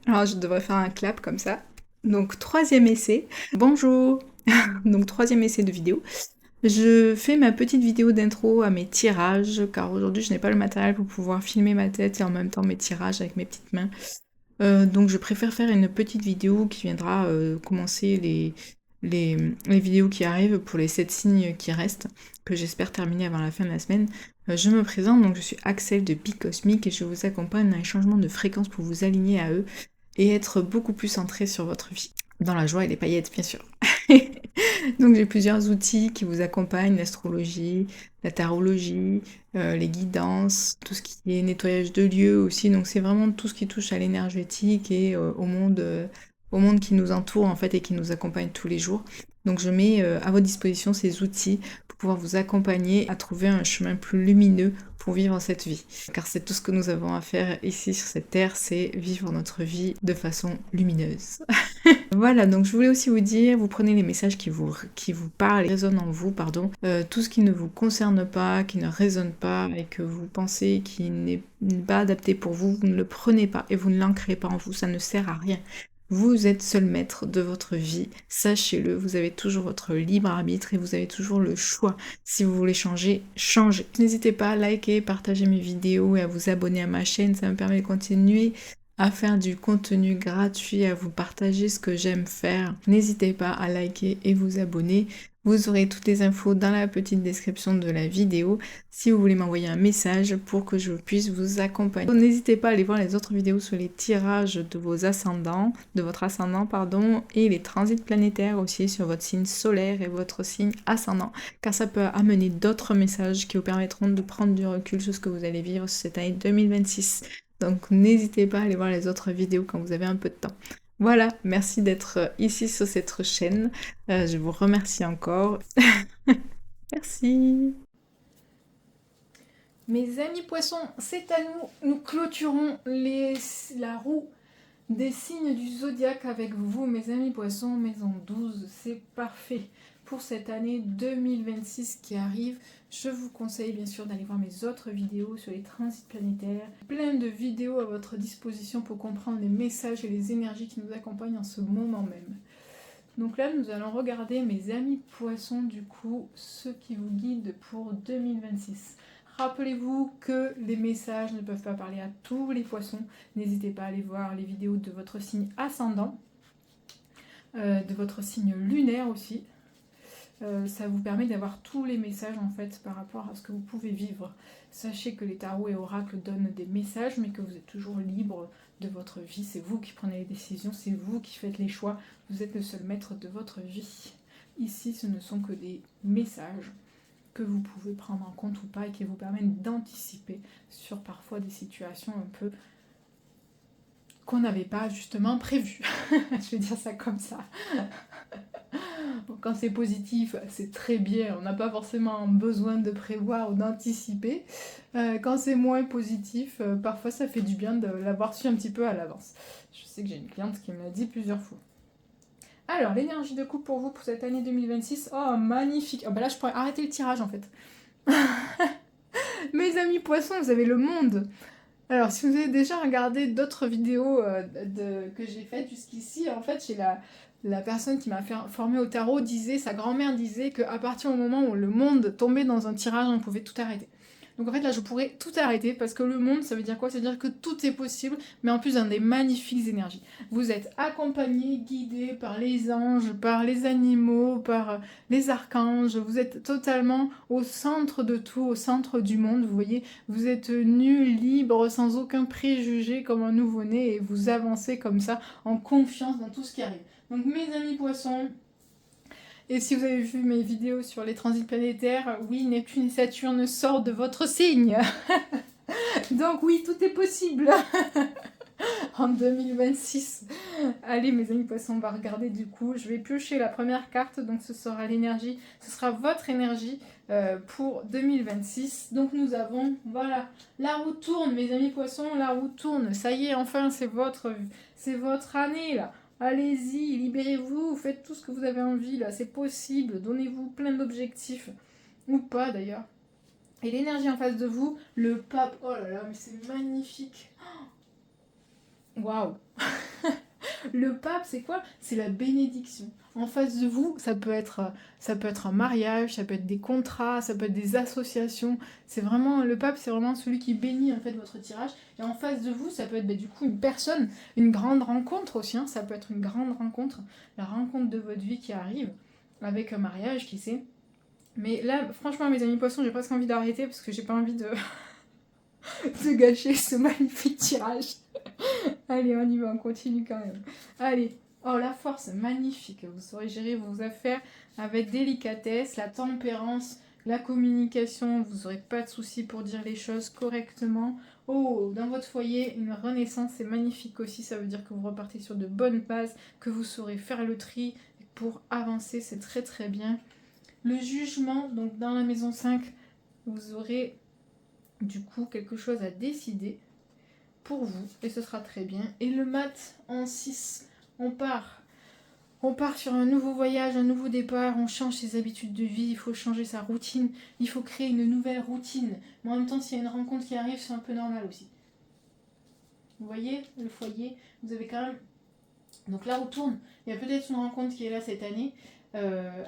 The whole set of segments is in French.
Alors, je devrais faire un clap comme ça. Donc, troisième essai. Bonjour. Donc, troisième essai de vidéo. Je fais ma petite vidéo d'intro à mes tirages, car aujourd'hui, je n'ai pas le matériel pour pouvoir filmer ma tête et en même temps mes tirages avec mes petites mains. Donc, je préfère faire une petite vidéo qui viendra commencer les vidéos qui arrivent pour les 7 signes qui restent, que j'espère terminer avant la fin de la semaine. Je me présente, donc je suis Axel de Bicosmique et je vous accompagne dans les changements de fréquence pour vous aligner à eux et être beaucoup plus centré sur votre vie. Dans la joie et les paillettes, bien sûr. Donc j'ai plusieurs outils qui vous accompagnent, l'astrologie, la tarologie, les guidances, tout ce qui est nettoyage de lieux aussi. Donc c'est vraiment tout ce qui touche à l'énergétique et au monde qui nous entoure en fait et qui nous accompagne tous les jours. Donc je mets à votre disposition ces outils pour pouvoir vous accompagner à trouver un chemin plus lumineux pour vivre cette vie. Car c'est tout ce que nous avons à faire ici sur cette terre, c'est vivre notre vie de façon lumineuse. Voilà, donc je voulais aussi vous dire, vous prenez les messages qui vous parlent, qui résonnent en vous, pardon. Tout ce qui ne vous concerne pas, qui ne résonne pas et que vous pensez qui n'est pas adapté pour vous, vous ne le prenez pas et vous ne l'ancrez pas en vous, ça ne sert à rien. Vous êtes seul maître de votre vie, sachez-le, vous avez toujours votre libre arbitre et vous avez toujours le choix. Si vous voulez changer, changez. N'hésitez pas à liker, partager mes vidéos et à vous abonner à ma chaîne, ça me permet de continuer à faire du contenu gratuit, à vous partager ce que j'aime faire. N'hésitez pas à liker et vous abonner. Vous aurez toutes les infos dans la petite description de la vidéo si vous voulez m'envoyer un message pour que je puisse vous accompagner. N'hésitez pas à aller voir les autres vidéos sur les tirages de vos ascendants, de votre ascendant, pardon, et les transits planétaires aussi sur votre signe solaire et votre signe ascendant, car ça peut amener d'autres messages qui vous permettront de prendre du recul sur ce que vous allez vivre cette année 2026. Donc n'hésitez pas à aller voir les autres vidéos quand vous avez un peu de temps. Voilà, merci d'être ici sur cette chaîne. Je vous remercie encore. Merci. Mes amis poissons, c'est à nous. Nous clôturons la roue des signes du zodiaque avec vous, mes amis poissons, maison 12. C'est parfait pour cette année 2026 qui arrive. Je vous conseille bien sûr d'aller voir mes autres vidéos sur les transits planétaires. Plein de vidéos à votre disposition pour comprendre les messages et les énergies qui nous accompagnent en ce moment même. Donc là, nous allons regarder mes amis poissons, du coup, ceux qui vous guident pour 2026. Rappelez-vous que les messages ne peuvent pas parler à tous les poissons. N'hésitez pas à aller voir les vidéos de votre signe ascendant, de votre signe lunaire aussi. Ça vous permet d'avoir tous les messages en fait par rapport à ce que vous pouvez vivre. Sachez que les tarots et oracles donnent des messages, mais que vous êtes toujours libre de votre vie. C'est vous qui prenez les décisions, c'est vous qui faites les choix. Vous êtes le seul maître de votre vie. Ici, ce ne sont que des messages que vous pouvez prendre en compte ou pas et qui vous permettent d'anticiper sur parfois des situations un peu qu'on n'avait pas justement prévues. Je vais dire ça comme ça. Quand c'est positif, c'est très bien, on n'a pas forcément besoin de prévoir ou d'anticiper. Quand c'est moins positif, parfois ça fait du bien de l'avoir su un petit peu à l'avance. Je sais que j'ai une cliente qui me l'a dit plusieurs fois. Alors, l'énergie de couple pour vous pour cette année 2026. Oh, magnifique. Oh, bah là, je pourrais arrêter le tirage en fait. Mes amis poissons, vous avez le monde. Alors, si vous avez déjà regardé d'autres vidéos que j'ai faites jusqu'ici, en fait, chez la personne qui m'a formée au tarot disait, sa grand-mère disait qu'à partir du moment où le monde tombait dans un tirage, on pouvait tout arrêter. Donc en fait là je pourrais tout arrêter parce que le monde ça veut dire quoi? Ça veut dire que tout est possible, mais en plus dans des magnifiques énergies. Vous êtes accompagné, guidé par les anges, par les animaux, par les archanges, vous êtes totalement au centre de tout, au centre du monde, vous voyez, vous êtes nu, libre, sans aucun préjugé comme un nouveau-né et vous avancez comme ça en confiance dans tout ce qui arrive. Donc mes amis poissons, et si vous avez vu mes vidéos sur les transits planétaires, oui, Neptune et Saturne sortent de votre signe. Donc oui, tout est possible en 2026. Allez mes amis poissons, on va regarder du coup. Je vais piocher la première carte, donc ce sera l'énergie, ce sera votre énergie pour 2026. Donc nous avons, voilà, la roue tourne mes amis poissons, la roue tourne. Ça y est, enfin c'est votre année là. Allez-y, libérez-vous, faites tout ce que vous avez envie là, c'est possible, donnez-vous plein d'objectifs, ou pas d'ailleurs. Et l'énergie en face de vous, le pape, oh là là, mais c'est magnifique. Waouh. Le pape, c'est quoi? C'est la bénédiction. En face de vous, ça peut être un mariage, ça peut être des contrats, ça peut être des associations. C'est vraiment le pape, c'est vraiment celui qui bénit en fait votre tirage. Et en face de vous, ça peut être du coup une personne, une grande rencontre aussi. Hein, ça peut être une grande rencontre, la rencontre de votre vie qui arrive avec un mariage, qui sait. Mais là, franchement, mes amis poissons, j'ai presque envie d'arrêter parce que j'ai pas envie de, de gâcher ce magnifique tirage. Allez, on y va, on continue quand même. Allez, oh la force, magnifique. Vous saurez gérer vos affaires avec délicatesse, la tempérance, la communication. Vous n'aurez pas de soucis pour dire les choses correctement. Oh, dans votre foyer, une renaissance, c'est magnifique aussi. Ça veut dire que vous repartez sur de bonnes bases, que vous saurez faire le tri pour avancer. C'est très très bien. Le jugement, donc dans la maison 5, vous aurez du coup quelque chose à décider pour vous, et ce sera très bien. Et le mat en 6, on part. On part sur un nouveau voyage, un nouveau départ, on change ses habitudes de vie, il faut changer sa routine, il faut créer une nouvelle routine. Mais en même temps, s'il y a une rencontre qui arrive, c'est un peu normal aussi. Vous voyez, le foyer, vous avez quand même... Donc la roue tourne, il y a peut-être une rencontre qui est là cette année,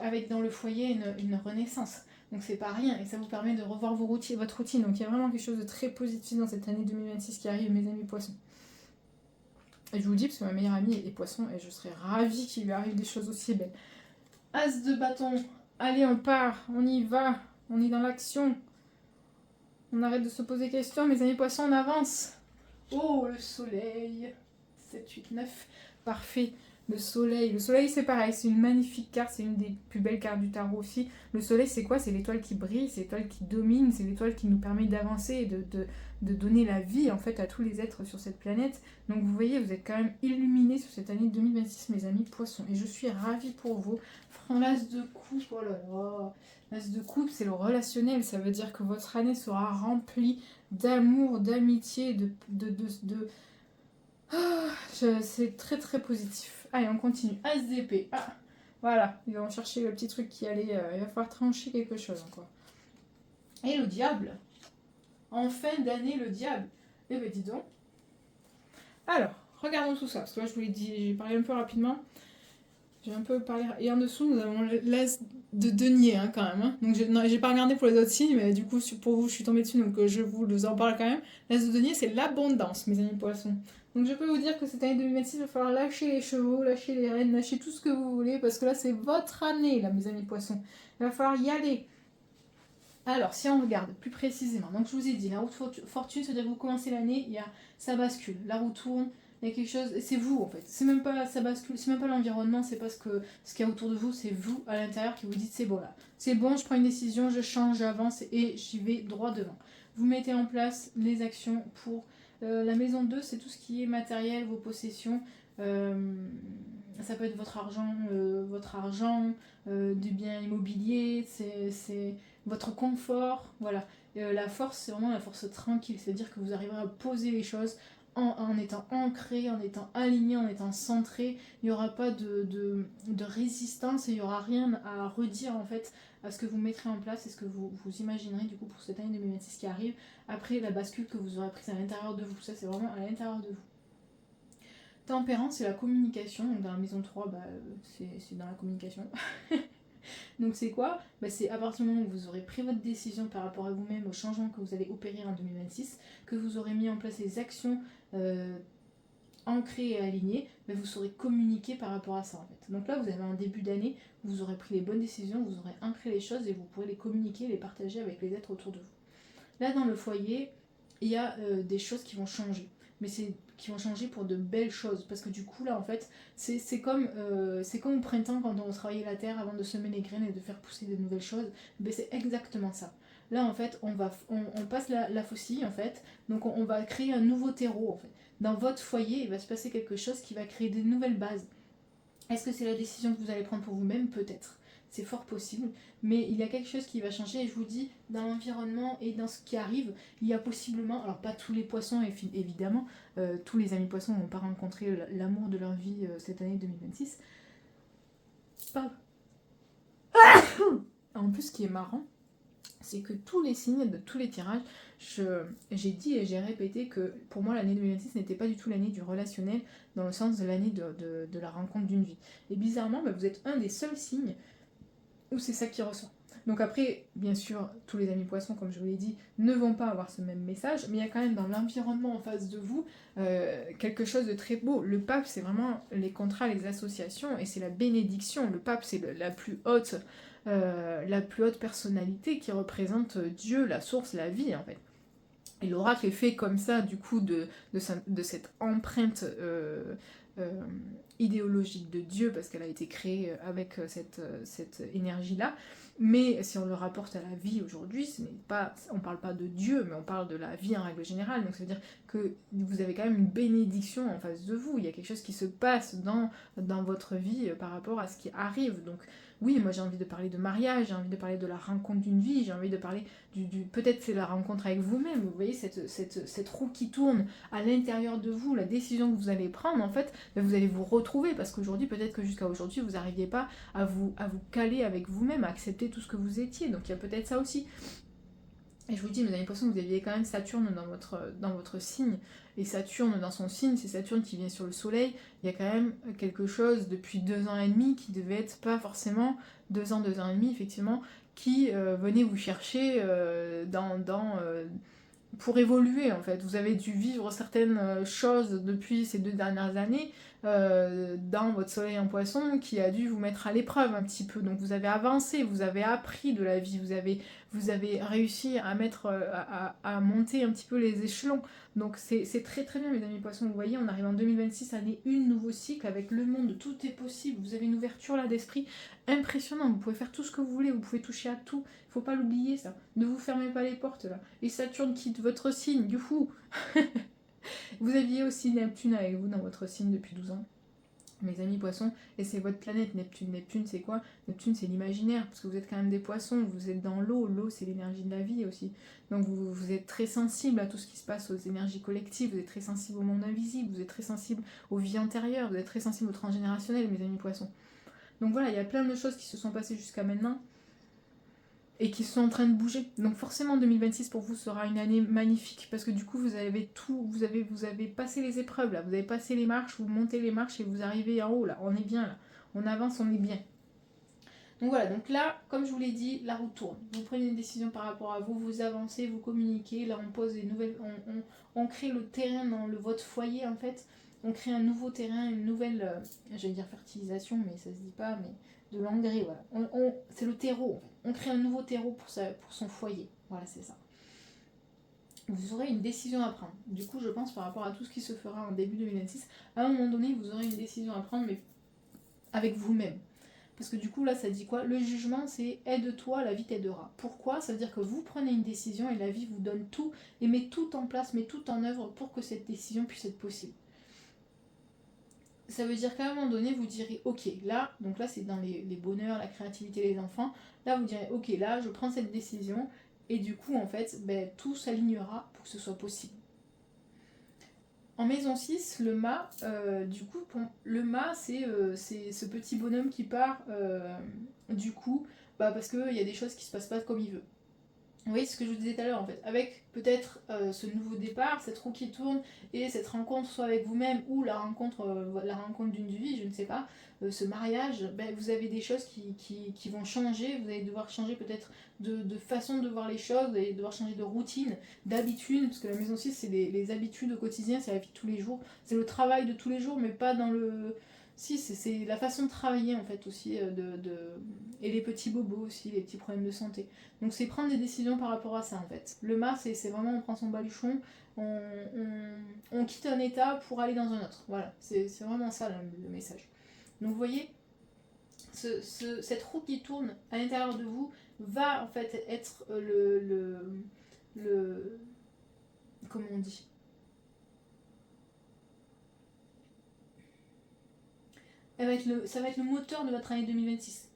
avec dans le foyer une renaissance. Donc c'est pas rien, et ça vous permet de revoir votre routine. Donc il y a vraiment quelque chose de très positif dans cette année 2026 qui arrive, mes amis poissons. Et je vous le dis parce que ma meilleure amie est poisson et je serais ravie qu'il lui arrive des choses aussi belles. As de bâton, allez on part, on y va, on est dans l'action. On arrête de se poser des questions, mes amis poissons, on avance. Oh le soleil, 7, 8, 9, parfait. Le soleil c'est pareil, c'est une magnifique carte, c'est une des plus belles cartes du tarot aussi. Le soleil c'est quoi? C'est l'étoile qui brille, c'est l'étoile qui domine, c'est l'étoile qui nous permet d'avancer et de donner la vie en fait à tous les êtres sur cette planète. Donc vous voyez, vous êtes quand même illuminés sur cette année 2026 mes amis poissons. Et je suis ravie pour vous. L'as de coupe, oh là là. L'as de coupe c'est le relationnel, ça veut dire que votre année sera remplie d'amour, d'amitié, c'est très très positif. Allez, on continue. As d'épée. Ah, voilà. Ils vont chercher le petit truc qui allait... il va falloir trancher quelque chose encore. Et le diable. En fin d'année, le diable. Eh ben dis donc. Alors, regardons tout ça. Parce que là, je vous l'ai dit, j'ai parlé un peu rapidement. J'ai un peu parlé... Et en dessous, nous avons l'as de denier, hein, quand même. Hein. Donc, j'ai pas regardé pour les autres signes, mais du coup, pour vous, je suis tombée dessus, donc je vous en parle quand même. L'as de denier, c'est l'abondance, mes amis poissons. Donc, je peux vous dire que cette année 2026, il va falloir lâcher les chevaux, lâcher les rênes, lâcher tout ce que vous voulez, parce que là, c'est votre année, là, mes amis poissons. Il va falloir y aller. Alors, si on regarde plus précisément, donc je vous ai dit, la roue de fortune, c'est-à-dire que vous commencez l'année, ça bascule, la roue tourne, il y a quelque chose, c'est vous en fait, c'est même pas ça bascule, c'est même pas l'environnement, c'est pas ce qu'il y a autour de vous, c'est vous à l'intérieur qui vous dites c'est bon là, c'est bon, je prends une décision, je change, j'avance et j'y vais droit devant. Vous mettez en place les actions pour la maison 2, c'est tout ce qui est matériel, vos possessions, ça peut être votre argent, du bien immobilier, c'est votre confort, voilà. La force, c'est vraiment la force tranquille, c'est-à-dire que vous arriverez à poser les choses en étant ancré, en étant aligné, en étant centré. Il n'y aura pas de résistance et il n'y aura rien à redire en fait à ce que vous mettrez en place et ce que vous imaginerez du coup pour cette année 2026 qui arrive, après la bascule que vous aurez prise à l'intérieur de vous. Ça, c'est vraiment à l'intérieur de vous. Tempérance, c'est la communication. Donc dans la maison 3, c'est dans la communication. Donc c'est quoi? C'est à partir du moment où vous aurez pris votre décision par rapport à vous-même, au changement que vous allez opérer en 2026, que vous aurez mis en place les actions ancrées et alignées, vous saurez communiquer par rapport à ça en fait. Donc là vous avez un début d'année, vous aurez pris les bonnes décisions, vous aurez ancré les choses et vous pourrez les communiquer, les partager avec les êtres autour de vous. Là dans le foyer, il y a des choses qui vont changer. Mais c'est qui vont changer pour de belles choses. Parce que du coup, là, en fait, c'est comme au printemps quand on travaillait la terre avant de semer les graines et de faire pousser de nouvelles choses. C'est exactement ça. Là, en fait, on passe la faucille, en fait. Donc, on va créer un nouveau terreau, en fait. Dans votre foyer, il va se passer quelque chose qui va créer des nouvelles bases. Est-ce que c'est la décision que vous allez prendre pour vous-même? Peut-être. C'est fort possible, mais il y a quelque chose qui va changer et je vous dis, dans l'environnement et dans ce qui arrive, il y a possiblement, alors pas tous les poissons évidemment, tous les amis poissons n'ont pas rencontré l'amour de leur vie cette année 2026. Pardon. En plus, ce qui est marrant, c'est que tous les signes de tous les tirages, j'ai dit et j'ai répété que pour moi l'année 2026 n'était pas du tout l'année du relationnel, dans le sens de l'année de la rencontre d'une vie. Et bizarrement, vous êtes un des seuls signes où c'est ça qui ressort. Donc après, bien sûr, tous les amis poissons, comme je vous l'ai dit, ne vont pas avoir ce même message, mais il y a quand même dans l'environnement en face de vous quelque chose de très beau. Le pape, c'est vraiment les contrats, les associations, et c'est la bénédiction. Le pape, c'est la plus haute personnalité qui représente Dieu, la source, la vie, en fait. Et l'oracle est fait comme ça, du coup, de cette empreinte euh, idéologique de Dieu, parce qu'elle a été créée avec cette énergie-là. Mais si on le rapporte à la vie aujourd'hui, on parle pas de Dieu, mais on parle de la vie en règle générale. Donc ça veut dire que vous avez quand même une bénédiction en face de vous. Il y a quelque chose qui se passe dans votre vie par rapport à ce qui arrive. Donc oui, moi j'ai envie de parler de mariage, j'ai envie de parler de la rencontre d'une vie, j'ai envie de parler peut-être c'est la rencontre avec vous-même, vous voyez, cette roue qui tourne à l'intérieur de vous, la décision que vous allez prendre, en fait, vous allez vous retrouver, parce qu'aujourd'hui, peut-être que jusqu'à aujourd'hui, vous n'arriviez pas à vous caler avec vous-même, à accepter tout ce que vous étiez, donc il y a peut-être ça aussi. Et je vous dis, mes amis poissons, vous aviez quand même Saturne dans votre signe, et Saturne dans son signe, c'est Saturne qui vient sur le soleil, il y a quand même quelque chose depuis 2 ans et demi qui devait être pas forcément 2 ans, 2 ans et demi, effectivement, qui venait vous chercher pour évoluer en fait. Vous avez dû vivre certaines choses depuis ces 2 dernières années dans votre soleil en poisson qui a dû vous mettre à l'épreuve un petit peu. Donc vous avez avancé, vous avez appris de la vie, vous avez réussi à à monter un petit peu les échelons. Donc c'est très très bien mes amis poissons. Vous voyez, on arrive en 2026, année 1, nouveau cycle avec le monde, tout est possible. Vous avez une ouverture là d'esprit impressionnante. Vous pouvez faire tout ce que vous voulez, vous pouvez toucher à tout. Faut pas l'oublier ça. Ne vous fermez pas les portes là. Et Saturne quitte votre signe, youhou. Vous aviez aussi Neptune avec vous dans votre signe depuis 12 ans. Mes amis poissons, et c'est votre planète Neptune. Neptune c'est quoi? Neptune c'est l'imaginaire, parce que vous êtes quand même des poissons, vous êtes dans l'eau, l'eau c'est l'énergie de la vie aussi. Donc vous êtes très sensible à tout ce qui se passe aux énergies collectives, vous êtes très sensible au monde invisible, vous êtes très sensible aux vies antérieures, vous êtes très sensible au transgénérationnel mes amis poissons. Donc voilà, il y a plein de choses qui se sont passées jusqu'à maintenant, et qui sont en train de bouger. Donc forcément 2026 pour vous sera une année magnifique parce que du coup vous avez tout, vous avez passé les épreuves là, vous avez passé les marches, vous montez les marches et vous arrivez en haut là, on est bien là, on avance, on est bien. Donc voilà, donc là, comme je vous l'ai dit, la roue tourne. Vous prenez une décision par rapport à vous, vous avancez, vous communiquez, là on pose des nouvelles, on crée le terrain dans votre foyer en fait, on crée un nouveau terrain, une nouvelle, j'allais dire fertilisation, mais ça se dit pas, mais de l'engrais, voilà. C'est le terreau, on crée un nouveau terreau pour son foyer, voilà c'est ça. Vous aurez une décision à prendre. Du coup, je pense par rapport à tout ce qui se fera en début 2026, à un moment donné, vous aurez une décision à prendre, mais avec vous-même. Parce que du coup, là, ça dit quoi? Le jugement, c'est aide-toi, la vie t'aidera. Pourquoi? Ça veut dire que vous prenez une décision et la vie vous donne tout et met tout en place, met tout en œuvre pour que cette décision puisse être possible. Ça veut dire qu'à un moment donné, vous direz, ok, là, donc là, c'est dans les bonheurs, la créativité, les enfants. Là, vous direz, ok, là, je prends cette décision et du coup, en fait, ben, tout s'alignera pour que ce soit possible. En maison 6, le mât, du coup, le mât, c'est ce petit bonhomme qui part, du coup, parce qu'il y a des choses qui se passent pas comme il veut. Vous voyez ce que je vous disais tout à l'heure en fait, avec peut-être ce nouveau départ, cette roue qui tourne et cette rencontre soit avec vous-même ou la rencontre d'une vie, je ne sais pas, ce mariage, ben, vous avez des choses qui vont changer, vous allez devoir changer peut-être de façon de voir les choses, vous allez devoir changer de routine, d'habitude, parce que la maison 6 c'est les habitudes au quotidien, c'est la vie de tous les jours, c'est le travail de tous les jours, mais pas dans le... Si, c'est la façon de travailler en fait aussi, et les petits bobos aussi, les petits problèmes de santé. Donc c'est prendre des décisions par rapport à ça en fait. Le mât, c'est vraiment on prend son baluchon, on quitte un état pour aller dans un autre. Voilà, c'est vraiment ça le message. Donc vous voyez, cette roue qui tourne à l'intérieur de vous va en fait être le comment on dit, ça va être le moteur de votre année 2026.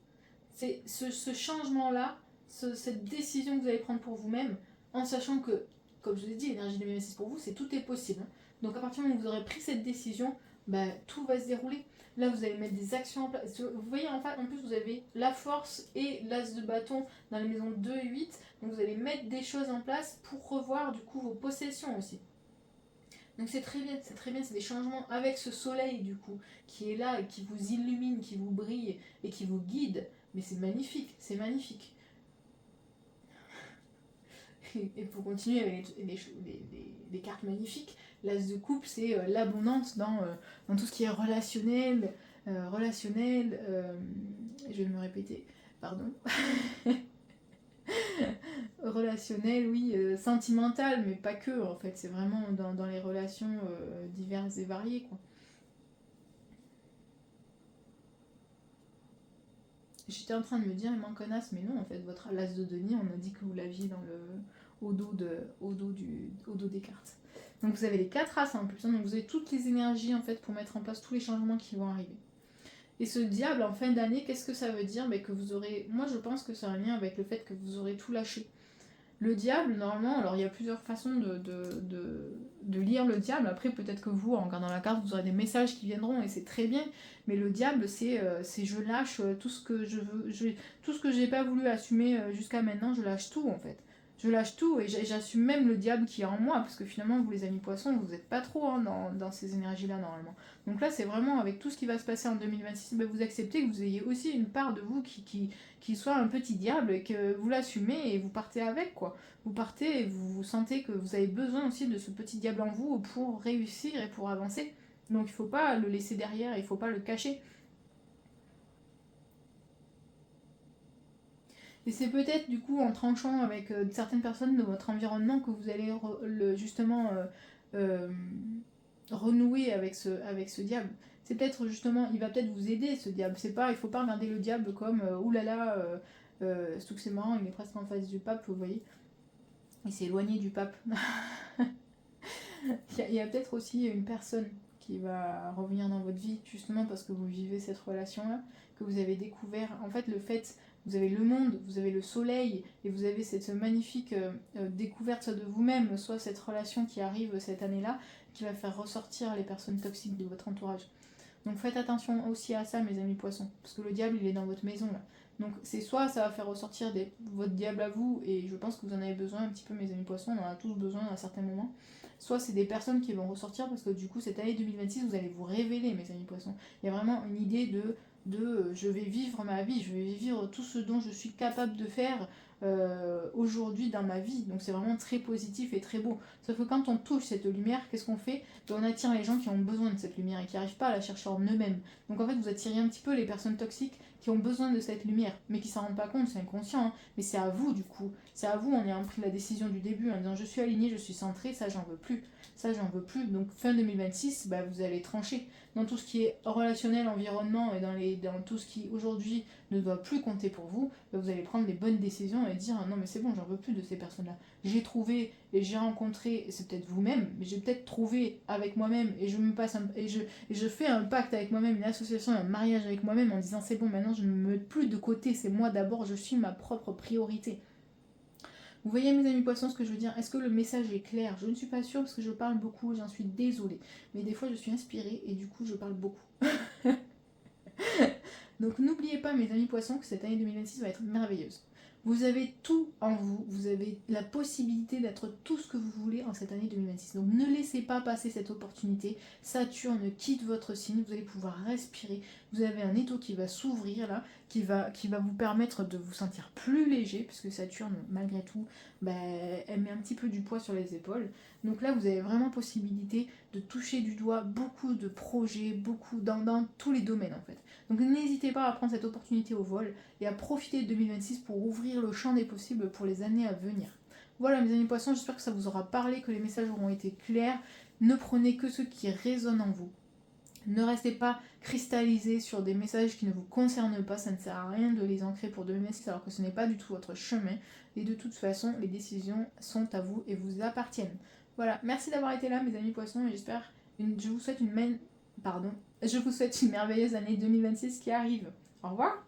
C'est ce changement-là, cette décision que vous allez prendre pour vous-même, en sachant que, comme je vous ai dit, l'énergie 2026 pour vous, c'est tout est possible. Donc à partir du moment où vous aurez pris cette décision, bah, tout va se dérouler. Là, vous allez mettre des actions en place. Vous voyez, en fait, en plus, vous avez la force et l'as de bâton dans les maisons 2 et 8. Donc, vous allez mettre des choses en place pour revoir, du coup, vos possessions aussi. Donc, c'est très bien, c'est très bien. C'est des changements avec ce soleil, du coup, qui est là, qui vous illumine, qui vous brille et qui vous guide. Mais c'est magnifique, c'est magnifique. Et pour continuer avec les cartes magnifiques, l'as de coupe, c'est l'abondance dans tout ce qui est relationnel, je vais me répéter, pardon, relationnel, oui, sentimental, mais pas que, en fait, c'est vraiment dans les relations diverses et variées, quoi. J'étais en train de me dire, il manque un as, mais non, en fait, votre as de Denis, on a dit que vous l'aviez au dos des cartes. Donc vous avez les 4 as en plus, hein, donc vous avez toutes les énergies en fait pour mettre en place tous les changements qui vont arriver. Et ce diable en fin d'année, qu'est-ce que ça veut dire? Que vous aurez. Moi je pense que c'est un lien avec le fait que vous aurez tout lâché. Le diable, normalement, alors il y a plusieurs façons de lire le diable. Après, peut-être que vous, en regardant la carte, vous aurez des messages qui viendront et c'est très bien. Mais le diable, c'est je lâche tout ce que je veux, tout ce que j'ai pas voulu assumer jusqu'à maintenant, je lâche tout en fait. Je lâche tout et j'assume même le diable qui est en moi, parce que finalement, vous les amis poissons, vous n'êtes pas trop hein, dans ces énergies-là normalement. Donc là, c'est vraiment avec tout ce qui va se passer en 2026, ben, vous acceptez que vous ayez aussi une part de vous qui soit un petit diable et que vous l'assumez et vous partez avec quoi. Vous partez et vous sentez que vous avez besoin aussi de ce petit diable en vous pour réussir et pour avancer. Donc il faut pas le laisser derrière, il faut pas le cacher. Et c'est peut-être du coup en tranchant avec certaines personnes de votre environnement que vous allez justement euh, renouer avec ce diable. C'est peut-être justement, il va peut-être vous aider ce diable. C'est pas, il faut pas regarder le diable comme oulala, surtout que c'est marrant, il est presque en face du pape, vous voyez. Il s'est éloigné du pape. Il y a peut-être aussi une personne qui va revenir dans votre vie, justement parce que vous vivez cette relation-là, que vous avez découvert. En fait, le fait, vous avez le monde, vous avez le soleil, et vous avez cette magnifique découverte de vous-même, soit cette relation qui arrive cette année-là, qui va faire ressortir les personnes toxiques de votre entourage. Donc faites attention aussi à ça, mes amis poissons, parce que le diable, il est dans votre maison, là. Donc c'est soit ça va faire ressortir votre diable à vous, et je pense que vous en avez besoin un petit peu, mes amis poissons, on en a tous besoin à un certain moment. Soit c'est des personnes qui vont ressortir, parce que du coup, cette année 2026, vous allez vous révéler, mes amis poissons. Il y a vraiment une idée de je vais vivre ma vie, je vais vivre tout ce dont je suis capable de faire aujourd'hui dans ma vie. Donc c'est vraiment très positif et très beau. Sauf que quand on touche cette lumière, qu'est-ce qu'on fait? On attire les gens qui ont besoin de cette lumière et qui n'arrivent pas à la chercher en eux-mêmes. Donc en fait, vous attirez un petit peu les personnes toxiques qui ont besoin de cette lumière, mais qui s'en rendent pas compte, c'est inconscient, hein. Mais c'est à vous du coup. C'est à vous en ayant pris la décision du début, en disant je suis aligné, je suis centré, ça j'en veux plus. Ça j'en veux plus. Donc fin 2026, bah, vous allez trancher dans tout ce qui est relationnel, environnement et dans tout ce qui aujourd'hui ne doit plus compter pour vous, bah, vous allez prendre les bonnes décisions et dire non mais c'est bon, j'en veux plus de ces personnes-là. J'ai trouvé et j'ai rencontré, et c'est peut-être vous-même, mais j'ai peut-être trouvé avec moi-même et je me passe et je fais un pacte avec moi-même, une association, un mariage avec moi-même en disant c'est bon, maintenant je ne me mets plus de côté, c'est moi d'abord, je suis ma propre priorité. Vous voyez mes amis poissons ce que je veux dire? Est-ce que le message est clair? Je ne suis pas sûre parce que je parle beaucoup, j'en suis désolée. Mais des fois je suis inspirée et du coup je parle beaucoup. Donc n'oubliez pas mes amis poissons que cette année 2026 va être merveilleuse. Vous avez tout en vous, vous avez la possibilité d'être tout ce que vous voulez en cette année 2026. Donc ne laissez pas passer cette opportunité. Saturne quitte votre signe, vous allez pouvoir respirer. Vous avez un étau qui va s'ouvrir là, qui va vous permettre de vous sentir plus léger, puisque Saturne, malgré tout, bah, elle met un petit peu du poids sur les épaules. Donc là, vous avez vraiment possibilité de toucher du doigt beaucoup de projets, beaucoup dans tous les domaines en fait. Donc n'hésitez pas à prendre cette opportunité au vol et à profiter de 2026 pour ouvrir le champ des possibles pour les années à venir. Voilà mes amis poissons, j'espère que ça vous aura parlé, que les messages auront été clairs. Ne prenez que ceux qui résonnent en vous. Ne restez pas cristallisés sur des messages qui ne vous concernent pas, ça ne sert à rien de les ancrer pour 2026 alors que ce n'est pas du tout votre chemin. Et de toute façon, les décisions sont à vous et vous appartiennent. Voilà, merci d'avoir été là mes amis poissons et je vous souhaite une merveilleuse année 2026 qui arrive. Au revoir.